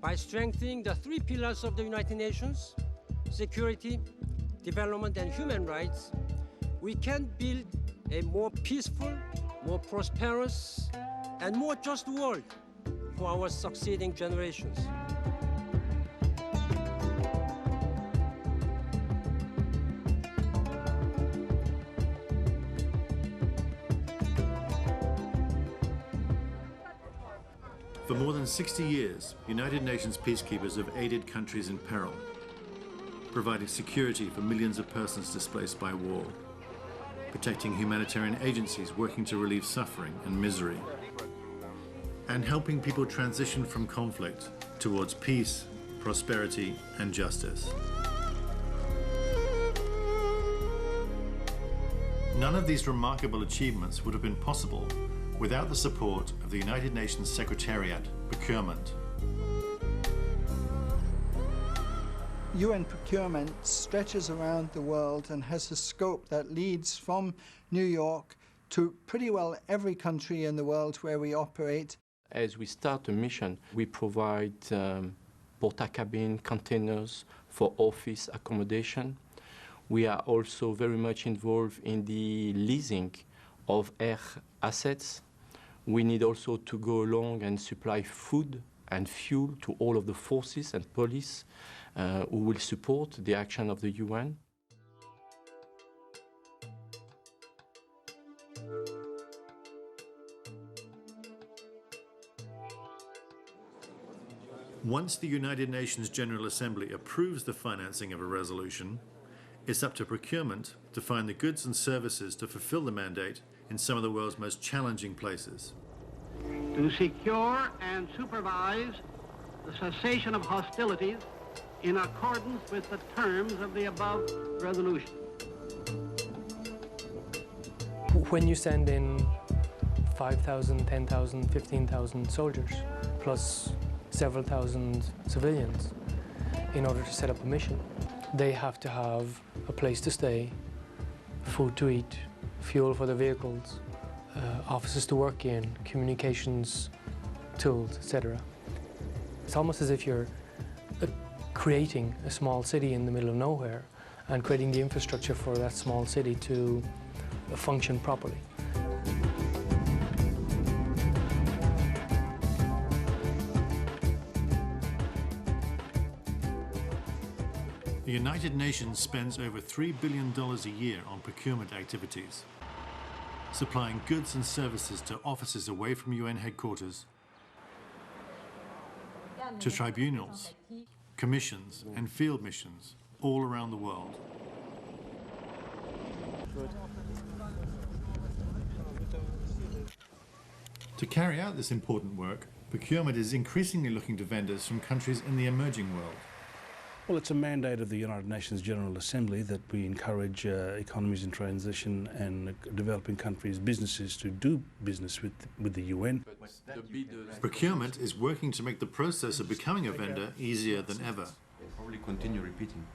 By strengthening the three pillars of the United Nations, security, development, and human rights, we can build a more peaceful, more prosperous, and more just world for our succeeding generations. For more than 60 years, United Nations peacekeepers have aided countries in peril, providing security for millions of persons displaced by war, protecting humanitarian agencies working to relieve suffering and misery, and helping people transition from conflict towards peace, prosperity, and justice. None of these remarkable achievements would have been possible without the support of the United Nations Secretariat, Procurement. UN procurement stretches around the world and has a scope that leads from New York to pretty well every country in the world where we operate. As we start a mission, we provide porta-cabin containers for office accommodation. We are also very much involved in the leasing of air assets. We need also to go along and supply food and fuel to all of the forces and police who will support the action of the UN. Once the United Nations General Assembly approves the financing of a resolution, it's up to procurement to find the goods and services to fulfill the mandate in some of the world's most challenging places. To secure and supervise the cessation of hostilities in accordance with the terms of the above resolution. When you send in 5,000, 10,000, 15,000 soldiers, plus several thousand civilians, in order to set up a mission, they have to have a place to stay, food to eat, fuel for the vehicles, offices to work in, communications tools, etc. It's almost as if you're creating a small city in the middle of nowhere and creating the infrastructure for that small city to function properly. The United Nations spends over $3 billion a year on procurement activities, supplying goods and services to offices away from UN headquarters, to tribunals, commissions and field missions all around the world. To carry out this important work, procurement is increasingly looking to vendors from countries in the emerging world. Well, it's a mandate of the United Nations General Assembly that we encourage economies in transition and developing countries' businesses to do business with the UN. Procurement is working to make the process of becoming a vendor easier than ever. Probably continue repeating.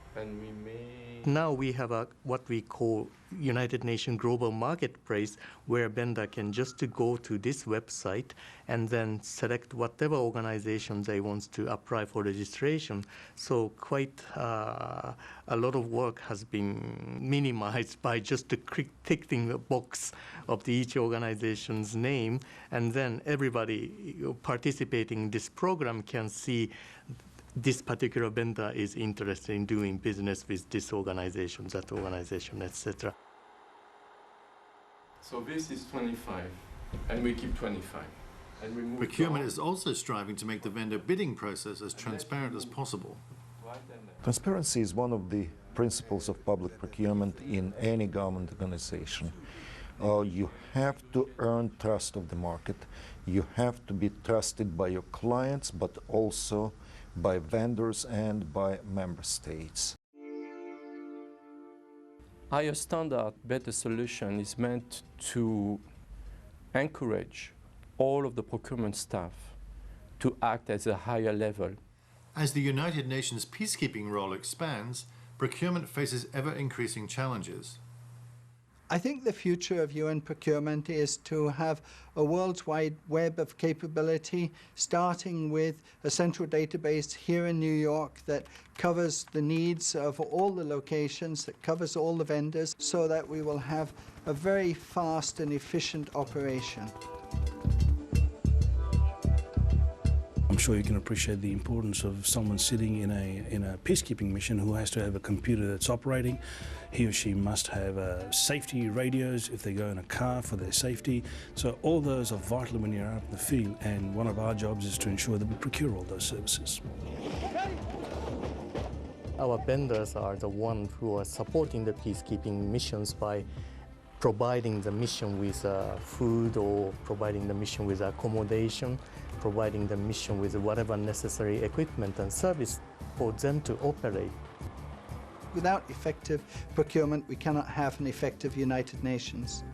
Now we have what we call United Nations Global Marketplace, where a vendor can just go to this website and then select whatever organization they want to apply for registration. So quite a lot of work has been minimized by just ticking the box of each organization's name, and then everybody participating in this program can see this particular vendor is interested in doing business with this organization, that organization, etc. So this is 25, and we keep 25. And we move Procurement is also striving to make the vendor bidding process as transparent as possible. Transparency is one of the principles of public procurement in any government organization. You have to earn trust of the market. You have to be trusted by your clients, but also by vendors and by member states. Higher standard, better solution is meant to encourage all of the procurement staff to act at a higher level. As the United Nations peacekeeping role expands, procurement faces ever-increasing challenges. I think the future of UN procurement is to have a worldwide web of capability, starting with a central database here in New York that covers the needs of all the locations, that covers all the vendors, so that we will have a very fast and efficient operation. I'm sure you can appreciate the importance of someone sitting in a peacekeeping mission who has to have a computer that's operating. He or she must have safety radios if they go in a car for their safety. So all those are vital when you're out in the field, and one of our jobs is to ensure that we procure all those services. Our vendors are the ones who are supporting the peacekeeping missions by providing the mission with food, or providing the mission with accommodation, providing the mission with whatever necessary equipment and service for them to operate. Without effective procurement, we cannot have an effective United Nations.